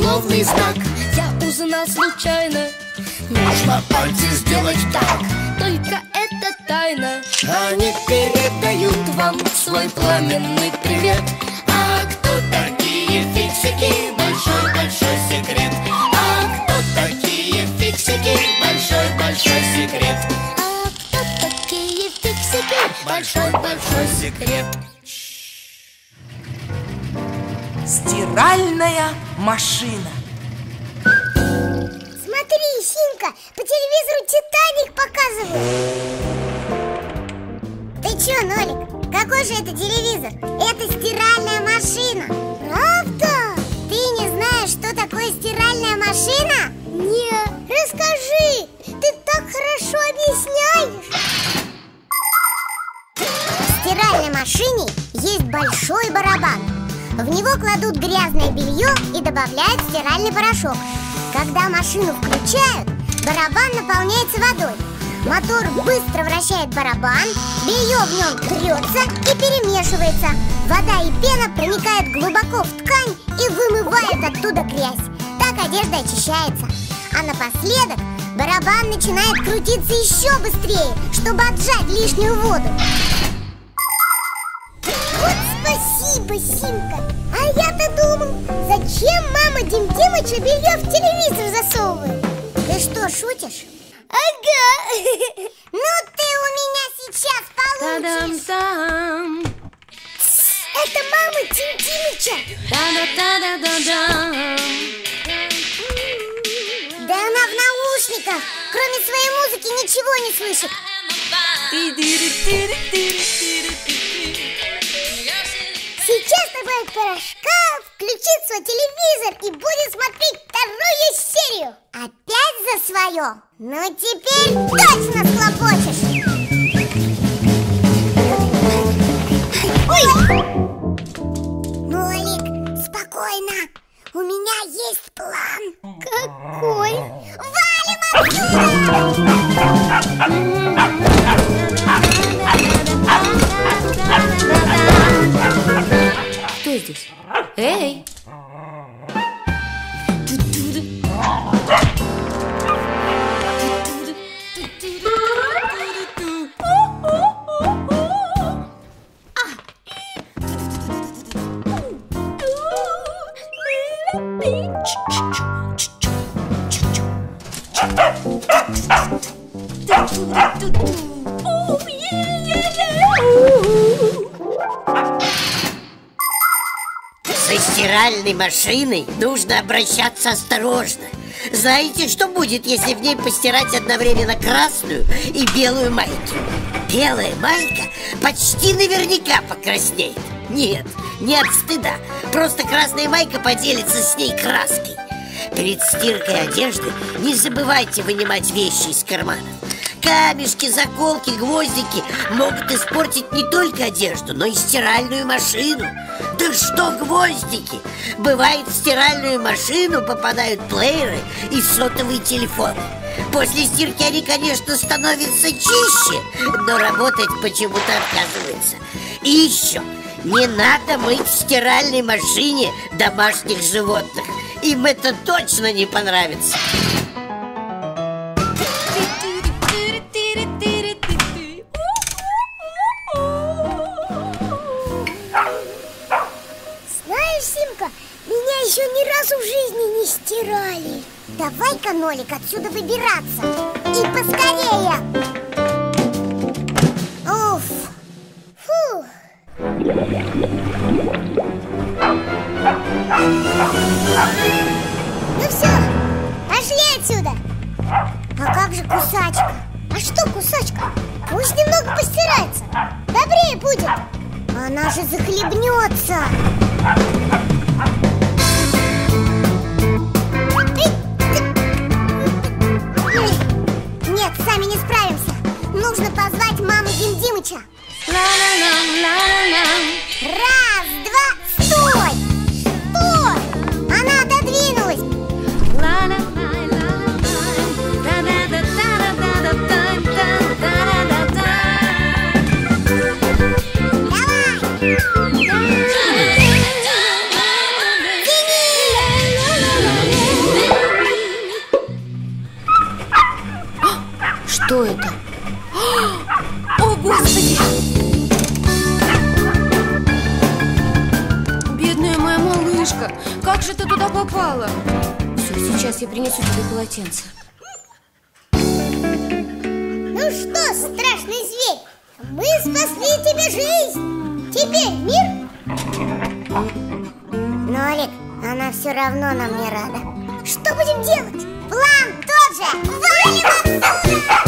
условный знак. Я узнал случайно, Нужно пальцы сделать так. только это тайна. Они передают вам свой пламенный привет. А кто такие фиксики? Большой-большой секрет. А кто такие фиксики? Большой-большой секрет. А кто такие фиксики? Большой-большой секрет. Стиральная машина. Смотри, Синка, по телевизору «Титаник» показывают. Ты чё, Нолик, какой же это телевизор? Это стиральная машина. Правда? Ты не знаешь, что такое стиральная машина? Нет. Расскажи, ты так хорошо объясняешь. В стиральной машине есть большой барабан. В него кладут грязное белье и добавляют стиральный порошок. Когда машину включают, барабан наполняется водой. Мотор быстро вращает барабан, белье в нем трется и перемешивается. Вода и пена проникают глубоко в ткань и вымывают оттуда грязь. Так одежда очищается. А напоследок барабан начинает крутиться еще быстрее, чтобы отжать лишнюю воду. Вот спасибо, Симка. А я-то думал, зачем мама Дим Димыча белье в телевизор засовывает? Ты что, шутишь? Ага. Ну ты у меня сейчас получишь. Та-дам-там. Это мама Дим Димыча. Та-да-та-да-да-дам. Да она в наушниках. Кроме своей музыки ничего не слышит. Сейчас добавит порошка, включит свой телевизор и будет смотреть вторую серию. Опять за свое? Ну теперь точно схлопочешь. Ой! Нолик, спокойно. У меня есть план. Какой? Валим отсюда! Кто здесь? Эй! Со стиральной машиной нужно обращаться осторожно. Знаете, что будет, если в ней постирать одновременно красную и белую майки? Белая майка почти наверняка покраснеет. Нет, не от стыда. Просто красная майка поделится с ней краской. Перед стиркой одежды не забывайте вынимать вещи из карманов. Камешки, заколки, гвоздики могут испортить не только одежду, но и стиральную машину. Да что гвоздики! Бывает, в стиральную машину попадают плееры и сотовые телефоны. После стирки они, конечно, становятся чище, но работать почему-то отказываются. И еще, не надо мыть в стиральной машине домашних животных. Им это точно не понравится. Знаешь, Симка, меня еще ни разу в жизни не стирали. Давай-ка, Нолик, отсюда выбираться. И поскорее. Уф. Фух. Ну все, пошли отсюда. А как же кусачка? А что кусачка? Пусть немного постирается. Добрее будет. Она же захлебнется. Нет, сами не справимся. Нужно позвать маму Дим Димыча. Раз, два, стой! Стой! Она отодвинулась. Давай! О, Господи! Бедная моя малышка, как же ты туда попала? Все, сейчас я принесу тебе полотенце. Ну что, страшный зверь, мы спасли тебе жизнь. Теперь мир. Но, Олег, она все равно нам не рада. Что будем делать? План тот же. Валим отсюда!